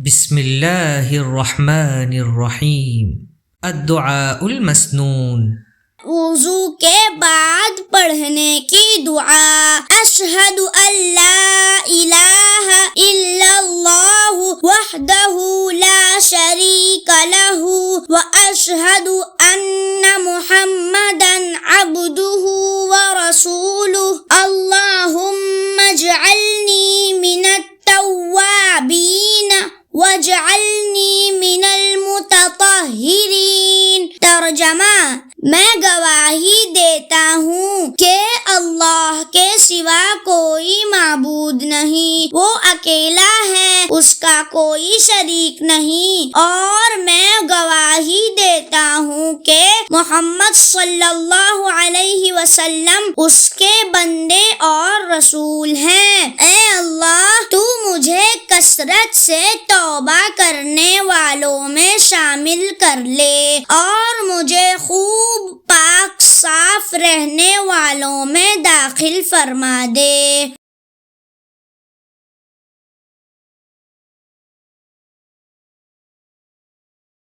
بسم اللہ الرحمن الرحیم الدعاء المسنون، وضو کے بعد پڑھنے کی دعا۔ اشہد ان لا الہ الا اللہ وحدہ لا شریک لہ واشہد ان محمدا عبدہ ورسولہ۔ اللہم اجعلنی من التوابین واجعلنی من المتطہرین۔ ترجمہ: میں گواہی دیتا ہوں کہ اللہ کے سوا کوئی معبود نہیں، وہ اکیلا ہے، اس کا کوئی شریک نہیں، اور میں گواہی دیتا ہوں کہ محمد صلی اللہ علیہ وسلم اس کے بندے اور رسول ہیں۔ اے اللہ، تو مجھے کثرت سے توبہ کرنے والوں میں شامل کر لے اور مجھے خوب پاک صاف رہنے والوں میں داخل فرما دے۔